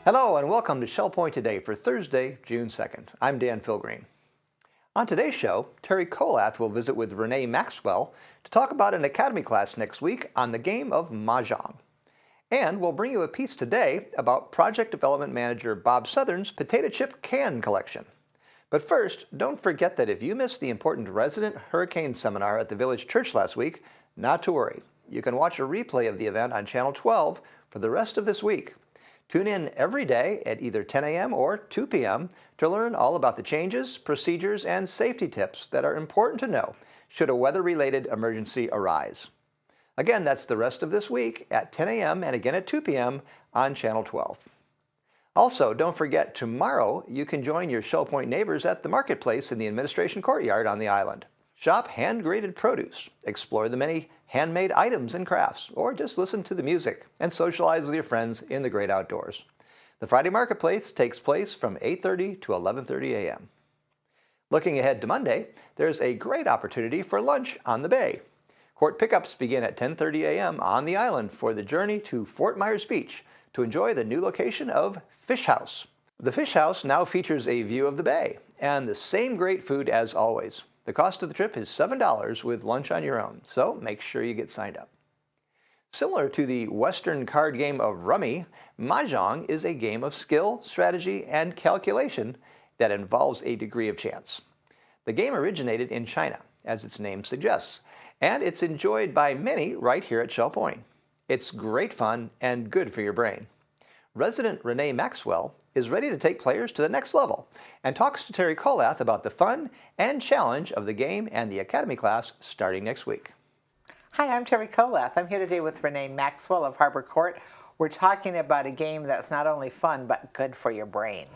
Hello and welcome to Shell Point Today for Thursday, June 2nd. I'm Dan Philgreen. On today's show, Terry Kolath will visit with Renee Maxwell to talk about an academy class next week on the game of Mahjong. And we'll bring you a piece today about Project Development Manager Bob Southern's potato chip can collection. But first, don't forget that if you missed the important resident hurricane seminar at the village church last week, not to worry. You can watch a replay of the event on Channel 12 for the rest of this week. Tune in every day at either 10 a.m. or 2 p.m. to learn all about the changes, procedures, and safety tips that are important to know should a weather-related emergency arise. Again, that's the rest of this week at 10 a.m. and again at 2 p.m. on Channel 12. Also, don't forget, tomorrow you can join your Shell Point neighbors at the marketplace in the administration courtyard on the island. Shop hand-graded produce, explore the many handmade items and crafts, or just listen to the music and socialize with your friends in the great outdoors. The Friday Marketplace takes place from 8:30 to 11:30 a.m. Looking ahead to Monday, there's a great opportunity for lunch on the bay. Court pickups begin at 10:30 a.m. on the island for the journey to Fort Myers Beach to enjoy the new location of Fish House. The Fish House now features a view of the bay and the same great food as always. The cost of the trip is $7 with lunch on your own, so make sure you get signed up. Similar to the Western card game of Rummy, Mahjong is a game of skill, strategy, and calculation that involves a degree of chance. The game originated in China, as its name suggests, and it's enjoyed by many right here at Shell Point. It's great fun and good for your brain. Resident Renee Maxwell is ready to take players to the next level and talks to Terry Kolath about the fun and challenge of the game and the academy class starting next week. Hi, I'm Terry Kolath. I'm here today with Renee Maxwell of Harbor Court. We're talking about a game that's not only fun, but good for your brain.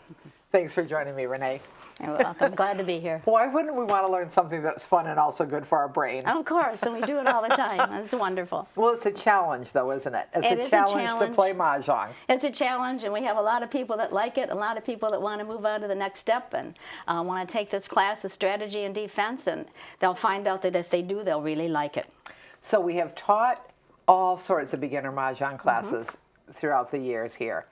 Thanks for joining me, Renee. You're welcome. Glad to be here. Why wouldn't we want to learn something that's fun and also good for our brain? Of course, and we do it all the time. It's wonderful. Well, it's a challenge, though, isn't it? It's a challenge to play Mahjong. It's a challenge, and we have a lot of people that like it, a lot of people that want to move on to the next step and want to take this class of strategy and defense, and they'll find out that if they do, they'll really like it. So we have taught all sorts of beginner Mahjong classes throughout the years here.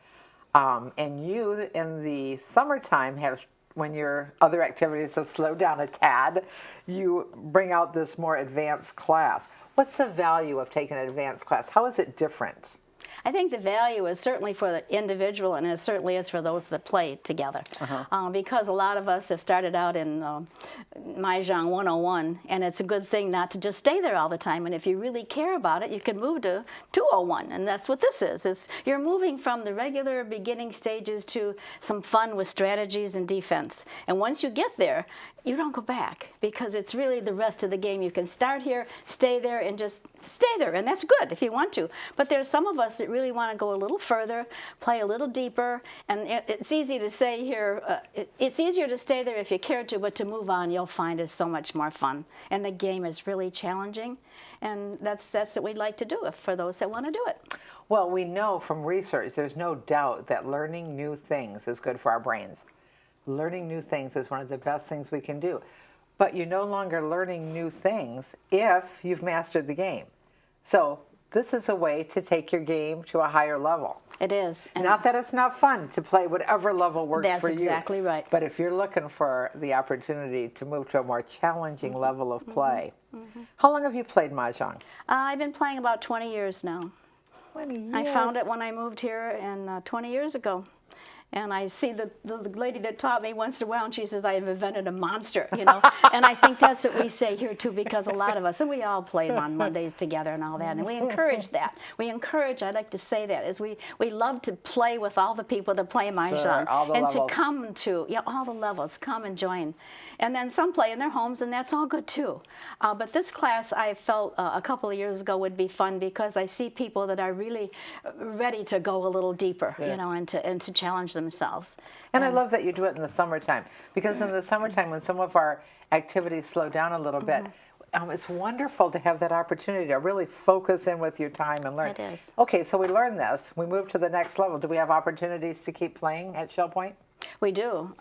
And you, in the summertime, have, when your other activities have slowed down a tad, you bring out this more advanced class. What's the value of taking an advanced class? How is it different? I think the value is certainly for the individual, and it certainly is for those that play together. Because a lot of us have started out in Mahjong 101, and it's a good thing not to just stay there all the time. And if you really care about it, you can move to 201, and that's what this is. You're moving from the regular beginning stages to some fun with strategies and defense. And once you get there, you don't go back, because it's really the rest of the game. You can start here, stay there, and just stay there, and that's good if you want to. But there's some of us that really want to go a little further, play a little deeper, and it's easy to say here, it's easier to stay there if you care to, but to move on, you'll find is so much more fun. And the game is really challenging, and that's what we'd like to do for those that want to do it. Well, we know from research, there's no doubt that learning new things is good for our brains. Learning new things is one of the best things we can do. But you're no longer learning new things if you've mastered the game. So this is a way to take your game to a higher level. It is. And not that it's not fun to play whatever level works for you. That's exactly right. But if you're looking for the opportunity to move to a more challenging level of play. How long have you played Mahjong? I've been playing about 20 years now. 20 years. I found it when I moved here 20 years ago. And I see the lady that taught me once in a while, and she says, I have invented a monster, you know. And I think that's what we say here, too, because a lot of us, and we all play on Mondays together and all that, and we encourage that. We encourage, I'd like to say that, is we love to play with all the people that play Mahjong. Sure, and to come to, all the levels, come and join. And then some play in their homes, and that's all good, too. But this class, I felt a couple of years ago would be fun, because I see people that are really ready to go a little deeper, you know, and to challenge themselves. And I love that you do it in the summertime, because in the summertime, when some of our activities slow down a little bit, it's wonderful to have that opportunity to really focus in with your time and learn. It is. Okay, so we learn this. We move to the next level. Do we have opportunities to keep playing at Shell Point? We do.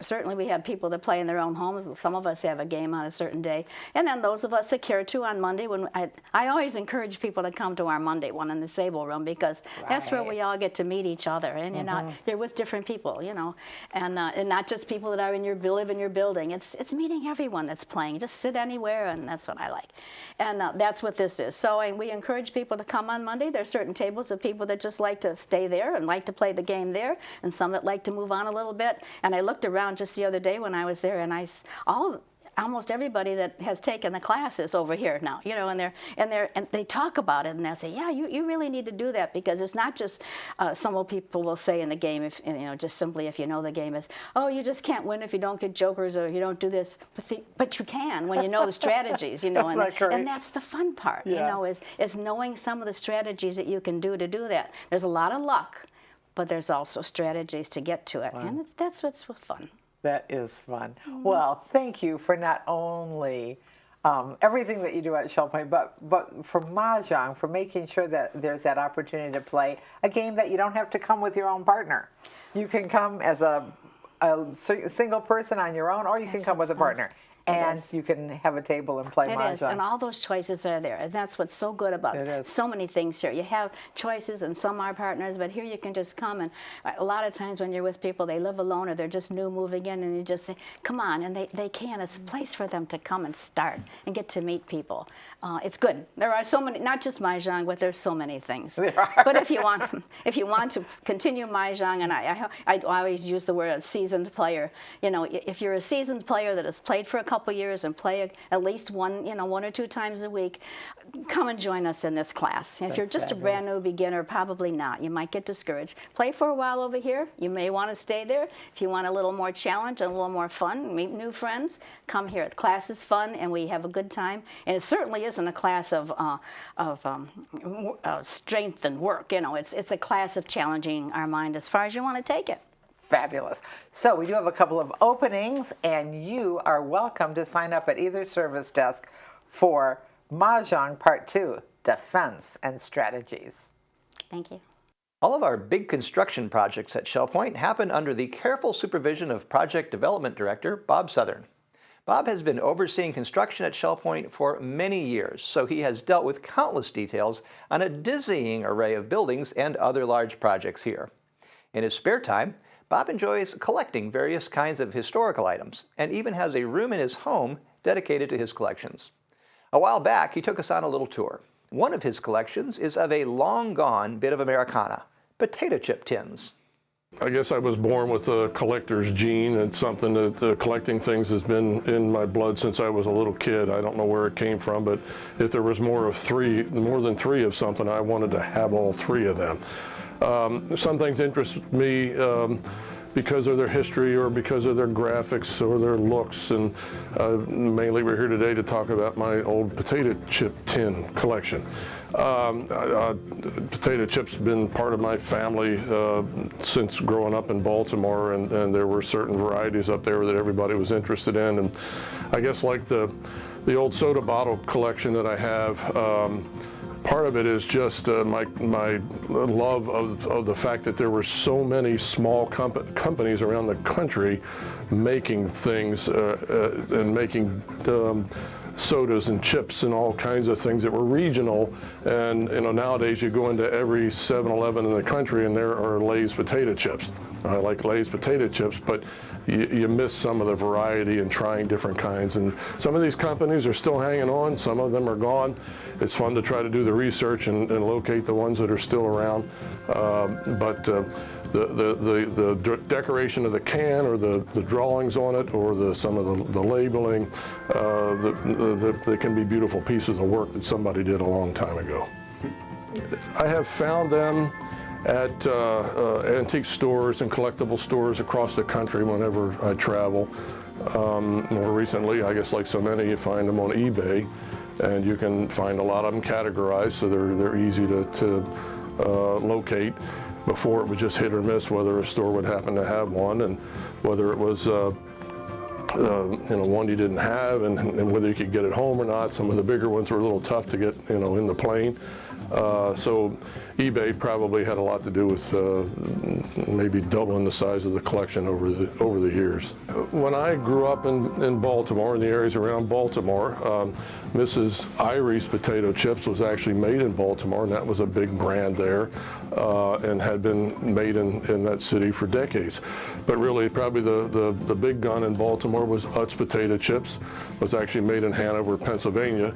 Certainly we have people that play in their own homes. Some of us have a game on a certain day. And then those of us that care to on Monday, when I always encourage people to come to our Monday one in the Sable Room, because that's where we all get to meet each other. And you're with different people, you know, and not just people that are live in your building. It's meeting everyone that's playing. Just sit anywhere, and that's what I like. And that's what this is. So we encourage people to come on Monday. There's certain tables of people that just like to stay there and like to play the game there, and some that like to move on a little bit. And I looked around just the other day when I was there, and almost everybody that has taken the class is over here now, you know, and they talk about it, and they say, yeah, you really need to do that, because it's not just some people will say in the game, if you know, just simply if you know the game is, oh, you just can't win if you don't get jokers or you don't do this, but you can when you know the strategies, you know, and that's the fun part, you know, is knowing some of the strategies that you can do to do that. There's a lot of luck, but there's also strategies to get to it, and that's what's fun. That is fun. Well, thank you for not only everything that you do at Shell Point, but for Mahjong, for making sure that there's that opportunity to play a game that you don't have to come with your own partner. You can come as a single person on your own, or you can come with a partner. And you can have a table and play Mahjong. It is, and all those choices are there, and that's what's so good about so many things here. You have choices, and some are partners, but here you can just come, and a lot of times when you're with people, they live alone or they're just new moving in, and you just say, come on, and they can. It's a place for them to come and start and get to meet people. It's good. There are so many, not just Mahjong, but there's so many things. But if you want to continue Mahjong, and I always use the word seasoned player. You know, if you're a seasoned player that has played for a couple years and play at least one or two times a week, come and join us in this class. If you're just a brand new beginner, probably not. You might get discouraged. Play for a while over here. You may want to stay there. If you want a little more challenge and a little more fun, meet new friends, come here. The class is fun, and we have a good time. And it certainly isn't a class of strength and work. You know, it's a class of challenging our mind as far as you want to take it. Fabulous. So we do have a couple of openings, and you are welcome to sign up at either service desk for Mahjong Part 2, Defense and Strategies. Thank you. All of our big construction projects at Shell Point happen under the careful supervision of Project Development Director Bob Southern. Bob has been overseeing construction at Shell Point for many years, so he has dealt with countless details on a dizzying array of buildings and other large projects here. In his spare time, Bob enjoys collecting various kinds of historical items and even has a room in his home dedicated to his collections. A while back, he took us on a little tour. One of his collections is of a long-gone bit of Americana, potato chip tins. I guess I was born with a collector's gene. It's something that collecting things has been in my blood since I was a little kid. I don't know where it came from, but if there was more than three of something, I wanted to have all three of them. Some things interest me because of their history or because of their graphics or their looks, and mainly we're here today to talk about my old potato chip tin collection. Potato chips have been part of my family since growing up in Baltimore, and there were certain varieties up there that everybody was interested in, and I guess like the old soda bottle collection that I have, part of it is just my love of the fact that there were so many small companies around the country making things and making sodas and chips and all kinds of things that were regional. And you know, nowadays you go into every 7-Eleven in the country and there are Lay's potato chips. I like Lay's potato chips, but you miss some of the variety and trying different kinds. And some of these companies are still hanging on, some of them are gone. It's fun to try to do the research and locate the ones that are still around. The decoration of the can, or the drawings on it, or some of the labeling, they can be beautiful pieces of work that somebody did a long time ago. I have found them at antique stores and collectible stores across the country whenever I travel. More recently, I guess like so many, you find them on eBay, and you can find a lot of them categorized, so they're easy to locate. Before, it was just hit or miss whether a store would happen to have one, and whether it was one you didn't have, and whether you could get it home or not. Some of the bigger ones were a little tough to get in the plane. So eBay probably had a lot to do with maybe doubling the size of the collection over the years. When I grew up in Baltimore, in the areas around Baltimore, Mrs. Irie's potato chips was actually made in Baltimore, and that was a big brand there, and had been made in that city for decades. But really, probably the big gun in Baltimore was Utz potato chips. It was actually made in Hanover, Pennsylvania,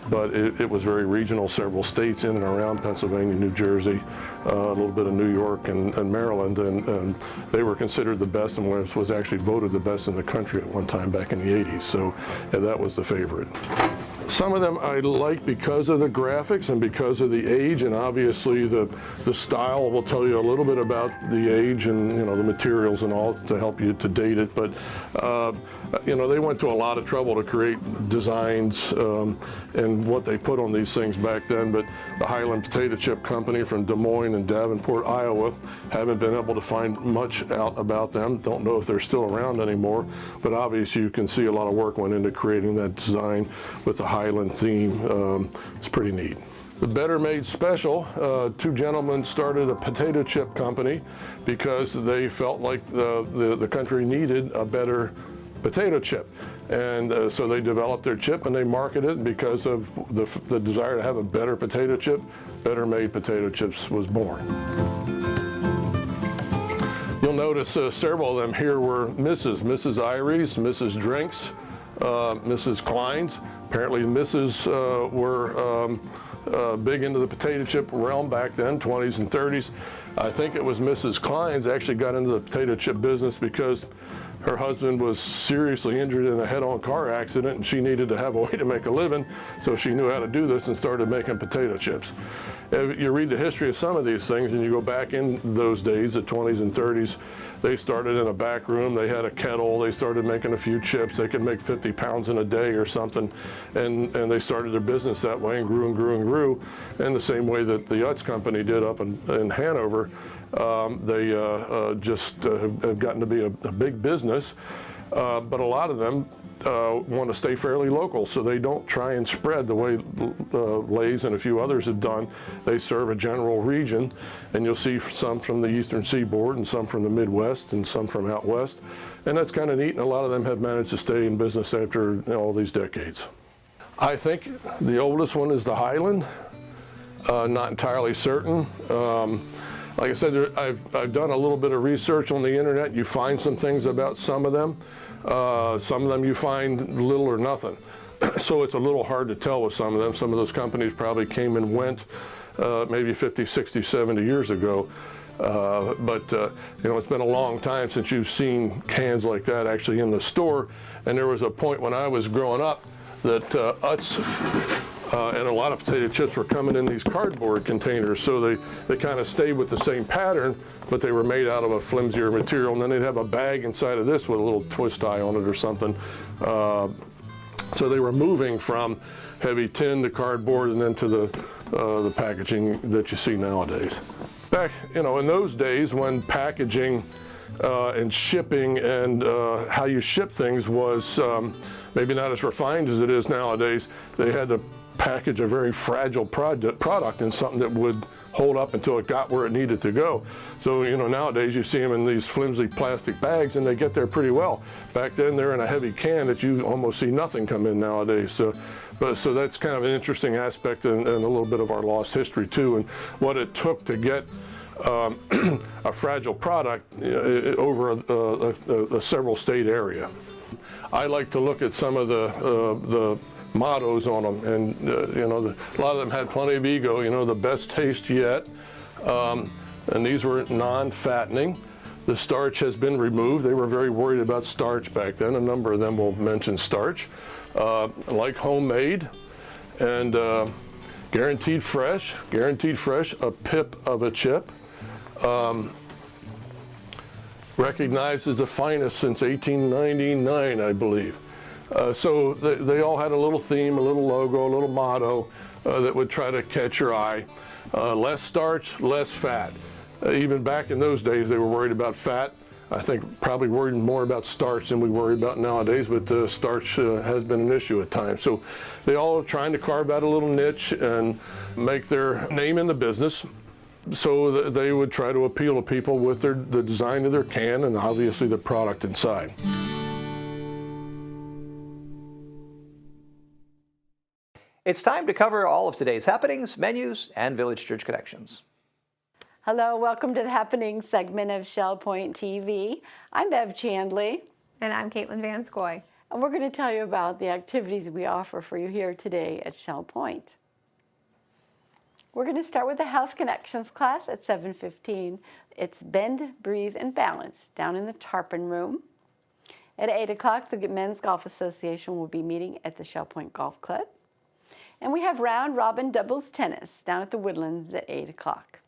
but it was very regional, several states in and around Pennsylvania, New Jersey, a little bit of New York and Maryland, and they were considered the best, and was actually voted the best in the country at one time back in the 80s, so yeah, that was the favorite. Some of them I like because of the graphics and because of the age, and obviously the style will tell you a little bit about the age and the materials and all to help you to date it. But they went to a lot of trouble to create designs and what they put on these things back then. But the Highland Potato Chip Company from Des Moines and Davenport, Iowa, haven't been able to find much out about them. Don't know if they're still around anymore, but obviously you can see a lot of work went into creating that design with the Highland theme. It's pretty neat. The Better Made Special, two gentlemen started a potato chip company because they felt like the country needed a better potato chip. And so they developed their chip and they marketed it because of the desire to have a better potato chip. Better Made Potato Chips was born. You'll notice several of them here were Mrs. Irie's, Mrs. Drinks, Mrs. Klein's. Apparently Mrs. were big into the potato chip realm back then, 20s and 30s. I think it was Mrs. Klein's actually got into the potato chip business because her husband was seriously injured in a head-on car accident and she needed to have a way to make a living, so she knew how to do this and started making potato chips. You read the history of some of these things and you go back in those days, the 20s and 30s, they started in a back room, they had a kettle, they started making a few chips, they could make 50 pounds in a day or something, and they started their business that way and grew and grew and grew, in the same way that the Utz company did up in Hanover. They just have gotten to be a big business, but a lot of them want to stay fairly local, so they don't try and spread the way Lay's and a few others have done. They serve a general region, and you'll see some from the eastern seaboard and some from the Midwest and some from out west, and that's kind of neat, and a lot of them have managed to stay in business after all these decades. I think the oldest one is the Highland. Not entirely certain. Like I said, I've done a little bit of research on the internet. You find some things about some of them. Some of them you find little or nothing. So it's a little hard to tell with some of them. Some of those companies probably came and went maybe 50, 60, 70 years ago. But it's been a long time since you've seen cans like that actually in the store. And there was a point when I was growing up that Utz and a lot of potato chips were coming in these cardboard containers, so they kind of stayed with the same pattern, but they were made out of a flimsier material, and then they'd have a bag inside of this with a little twist tie on it or something. So they were moving from heavy tin to cardboard and then to the packaging that you see nowadays. Back, in those days when packaging and shipping and how you ship things was maybe not as refined as it is nowadays, they had to package a very fragile product in something that would hold up until it got where it needed to go. So, nowadays you see them in these flimsy plastic bags and they get there pretty well. Back then they're in a heavy can that you almost see nothing come in nowadays. So that's kind of an interesting aspect and a little bit of our lost history too, and what it took to get a fragile product over a several state area. I like to look at some of the mottos on them, and a lot of them had plenty of ego. The best taste yet, and these were non-fattening. The starch has been removed. They were very worried about starch back then. A number of them will mention starch, like homemade, and guaranteed fresh, a pip of a chip. Recognized as the finest since 1899, I believe. So they all had a little theme, a little logo, a little motto that would try to catch your eye. Less starch, less fat. Even back in those days, they were worried about fat. I think probably worried more about starch than we worry about nowadays, but starch has been an issue at times. So they all are trying to carve out a little niche and make their name in the business, so that they would try to appeal to people with the design of their can and obviously the product inside. It's time to cover all of today's happenings, menus, and Village Church connections. Hello, welcome to the Happenings segment of Shell Point TV. I'm Bev Chandley. And I'm Caitlin Van Scoy. And we're going to tell you about the activities we offer for you here today at Shell Point. We're going to start with the Health Connections class at 7:15. It's Bend, Breathe, and Balance down in the Tarpon Room. At 8 o'clock, the Men's Golf Association will be meeting at the Shell Point Golf Club. And we have Round Robin Doubles Tennis down at the Woodlands at 8 o'clock.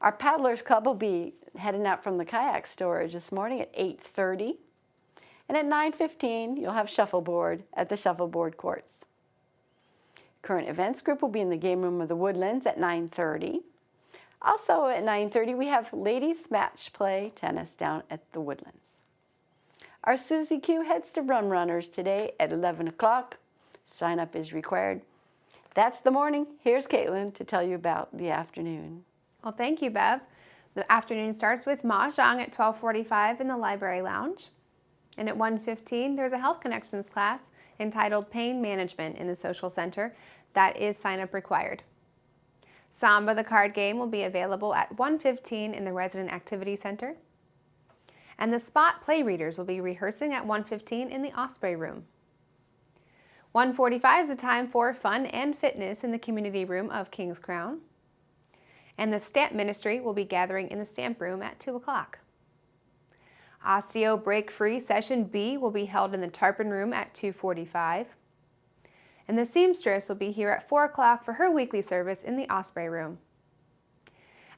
Our Paddlers Club will be heading out from the kayak storage this morning at 8:30. And at 9:15, you'll have shuffleboard at the shuffleboard courts. Current Events Group will be in the game room of the Woodlands at 9:30. Also at 9:30, we have Ladies Match Play Tennis down at the Woodlands. Our Susie Q heads to Run Runners today at 11 o'clock. Sign up is required. That's the morning. Here's Caitlin to tell you about the afternoon. Well, thank you, Bev. The afternoon starts with Mahjong at 12:45 in the Library Lounge. And at 1:15, there's a Health Connections class entitled Pain Management in the Social Center. That is sign-up required. Samba, the card game, will be available at 1:15 in the Resident Activity Center. And the Spot Play Readers will be rehearsing at 1:15 in the Osprey Room. 1:45 is a time for fun and fitness in the community room of King's Crown. And the Stamp Ministry will be gathering in the Stamp Room at 2 o'clock. Osteo Break Free Session B will be held in the Tarpon Room at 2:45. And the Seamstress will be here at 4 o'clock for her weekly service in the Osprey Room.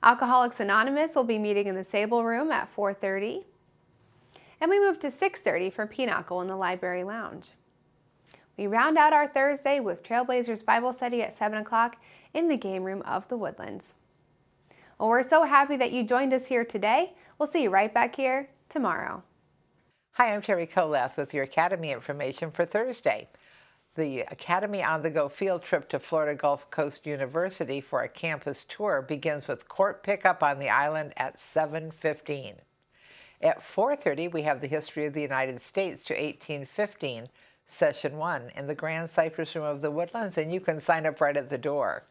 Alcoholics Anonymous will be meeting in the Sable Room at 4:30. And we move to 6:30 for Pinochle in the Library Lounge. We round out our Thursday with Trailblazers Bible Study at 7 o'clock in the game room of the Woodlands. Well, we're so happy that you joined us here today. We'll see you right back here tomorrow. Hi, I'm Terry Colath with your Academy information for Thursday. The Academy on the Go field trip to Florida Gulf Coast University for a campus tour begins with court pickup on the island at 7:15. At 4:30, we have the history of the United States to 1815, Session 1 in the Grand Cypress Room of the Woodlands, and you can sign up right at the door.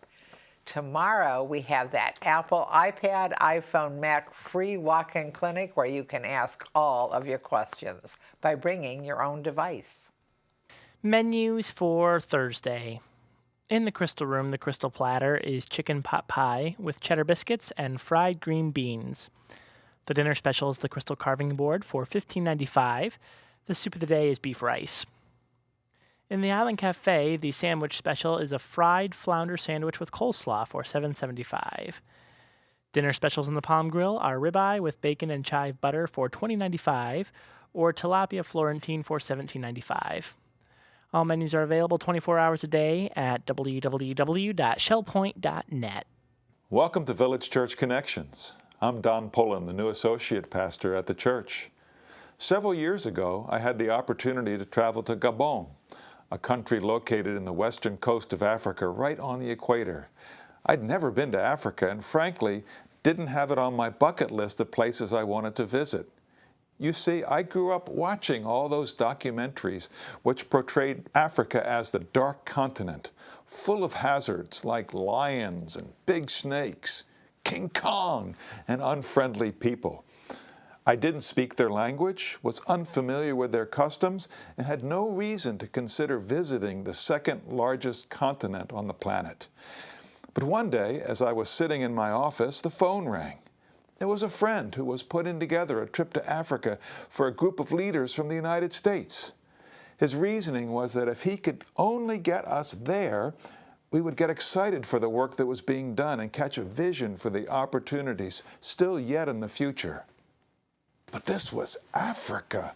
Tomorrow, we have that Apple iPad, iPhone, Mac free walk-in clinic where you can ask all of your questions by bringing your own device. Menus for Thursday. In the Crystal Room, the Crystal Platter is chicken pot pie with cheddar biscuits and fried green beans. The dinner special is the Crystal Carving Board for $15.95. The soup of the day is beef rice. In the Island Cafe, the sandwich special is a fried flounder sandwich with coleslaw for $7.75. Dinner specials in the Palm Grill are ribeye with bacon and chive butter for $20.95 or tilapia Florentine for $17.95. All menus are available 24 hours a day at www.shellpoint.net. Welcome to Village Church Connections. I'm Don Pullen, the new associate pastor at the church. Several years ago, I had the opportunity to travel to Gabon, a country located in the western coast of Africa, right on the equator. I'd never been to Africa and frankly didn't have it on my bucket list of places I wanted to visit. You see, I grew up watching all those documentaries which portrayed Africa as the dark continent, full of hazards like lions and big snakes, King Kong, and unfriendly people. I didn't speak their language, was unfamiliar with their customs, and had no reason to consider visiting the second largest continent on the planet. But one day, as I was sitting in my office, the phone rang. It was a friend who was putting together a trip to Africa for a group of leaders from the United States. His reasoning was that if he could only get us there, we would get excited for the work that was being done and catch a vision for the opportunities still yet in the future. But this was Africa.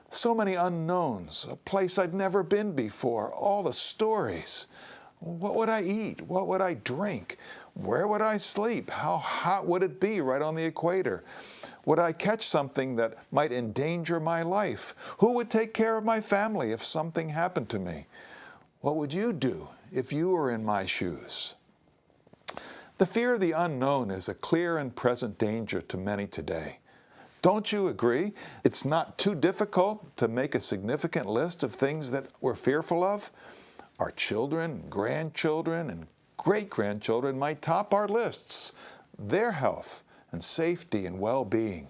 So many unknowns, a place I'd never been before, all the stories. What would I eat? What would I drink? Where would I sleep? How hot would it be right on the equator? Would I catch something that might endanger my life? Who would take care of my family if something happened to me? What would you do if you were in my shoes? The fear of the unknown is a clear and present danger to many today. Don't you agree? It's not too difficult to make a significant list of things that we're fearful of. Our children, grandchildren, and great-grandchildren might top our lists. Their health and safety and well-being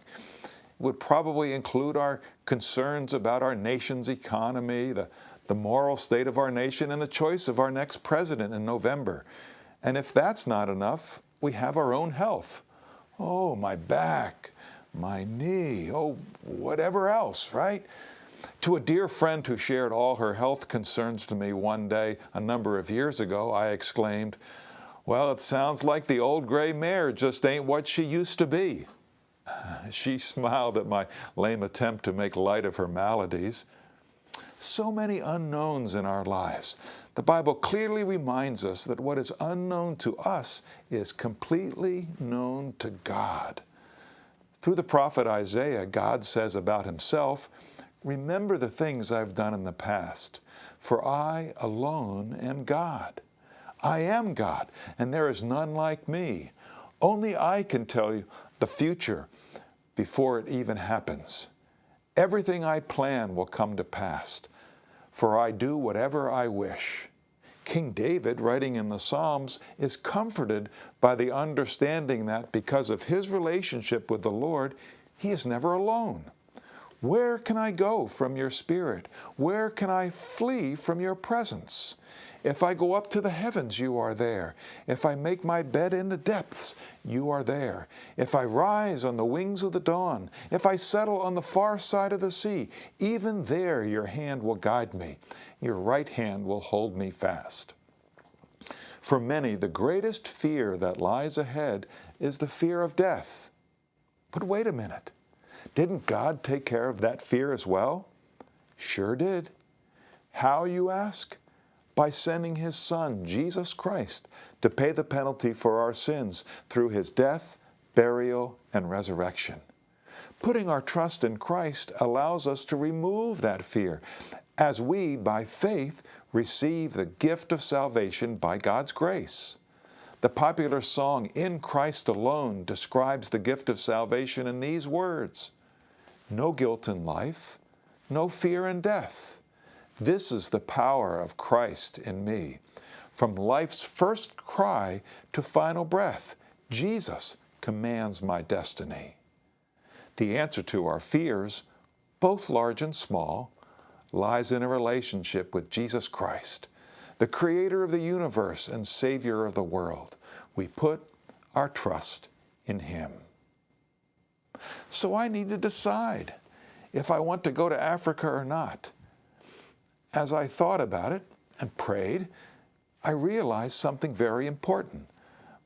would probably include our concerns about our nation's economy, the moral state of our nation, and the choice of our next president in November. And if that's not enough, we have our own health. Oh, my back, my knee, oh, whatever else, right? To a dear friend who shared all her health concerns to me one day a number of years ago, I exclaimed, "Well, it sounds like the old gray mare just ain't what she used to be." She smiled at my lame attempt to make light of her maladies. So many unknowns in our lives. The Bible clearly reminds us that what is unknown to us is completely known to God. Through the prophet Isaiah, God says about himself, "Remember the things I've done in the past, for I alone am God. I am God, and there is none like me. Only I can tell you the future before it even happens. Everything I plan will come to pass, for I do whatever I wish." King David, writing in the Psalms, is comforted by the understanding that because of his relationship with the Lord, he is never alone. "Where can I go from your spirit? Where can I flee from your presence? If I go up to the heavens, you are there. If I make my bed in the depths, you are there. If I rise on the wings of the dawn, if I settle on the far side of the sea, even there your hand will guide me. Your right hand will hold me fast." For many, the greatest fear that lies ahead is the fear of death. But wait a minute. Didn't God take care of that fear as well? Sure did. How, you ask? By sending his Son, Jesus Christ, to pay the penalty for our sins through his death, burial, and resurrection. Putting our trust in Christ allows us to remove that fear as we, by faith, receive the gift of salvation by God's grace. The popular song, "In Christ Alone," describes the gift of salvation in these words: "No guilt in life, no fear in death. This is the power of Christ in me. From life's first cry to final breath, Jesus commands my destiny." The answer to our fears, both large and small, lies in a relationship with Jesus Christ, the Creator of the universe and Savior of the world. We put our trust in Him. So I need to decide if I want to go to Africa or not. As I thought about it and prayed, I realized something very important.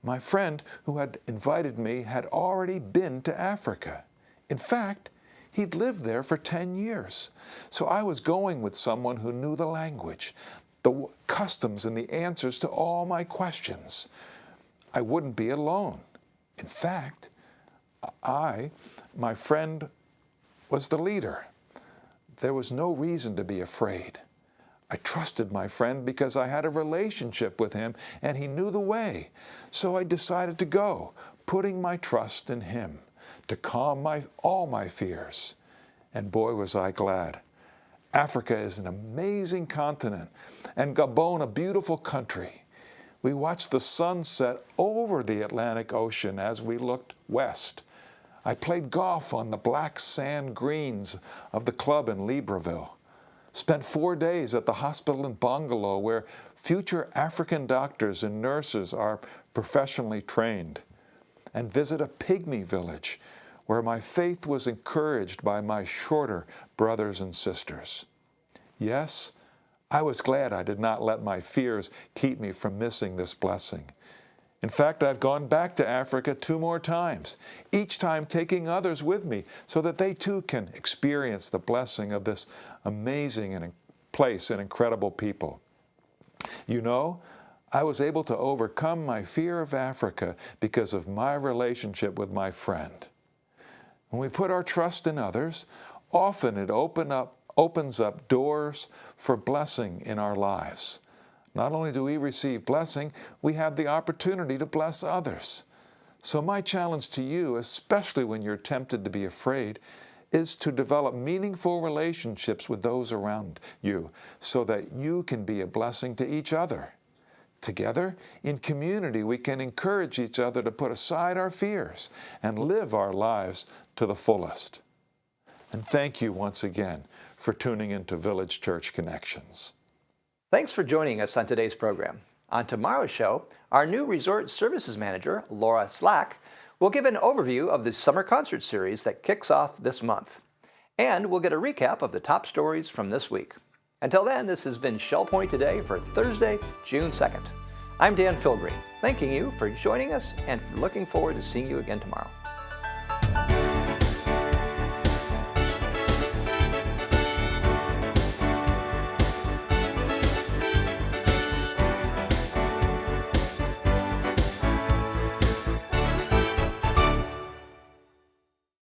My friend who had invited me had already been to Africa. In fact, he'd lived there for 10 years. So I was going with someone who knew the language, the customs, and the answers to all my questions. I wouldn't be alone. In fact, my friend was the leader. There was no reason to be afraid. I trusted my friend because I had a relationship with him and he knew the way. So I decided to go, putting my trust in him to calm all my fears. And boy, was I glad. Africa is an amazing continent, and Gabon a beautiful country. We watched the sun set over the Atlantic Ocean as we looked west. I played golf on the black sand greens of the club in Libreville. Spent 4 days at the hospital in Bongolo, where future African doctors and nurses are professionally trained. And visit a pygmy village, where my faith was encouraged by my shorter brothers and sisters. Yes, I was glad I did not let my fears keep me from missing this blessing. In fact, I've gone back to Africa 2 more times, each time taking others with me so that they too can experience the blessing of this amazing place and incredible people. You know, I was able to overcome my fear of Africa because of my relationship with my friend. When we put our trust in others, often it opens up doors for blessing in our lives. Not only do we receive blessing, we have the opportunity to bless others. So my challenge to you, especially when you're tempted to be afraid, is to develop meaningful relationships with those around you so that you can be a blessing to each other. Together, in community, we can encourage each other to put aside our fears and live our lives to the fullest. And thank you once again for tuning into Village Church Connections. Thanks for joining us on today's program. On tomorrow's show, our new Resort Services Manager, Laura Slack, will give an overview of the summer concert series that kicks off this month. And we'll get a recap of the top stories from this week. Until then, this has been Shell Point Today for Thursday, June 2nd. I'm Dan Philgreen, thanking you for joining us and looking forward to seeing you again tomorrow.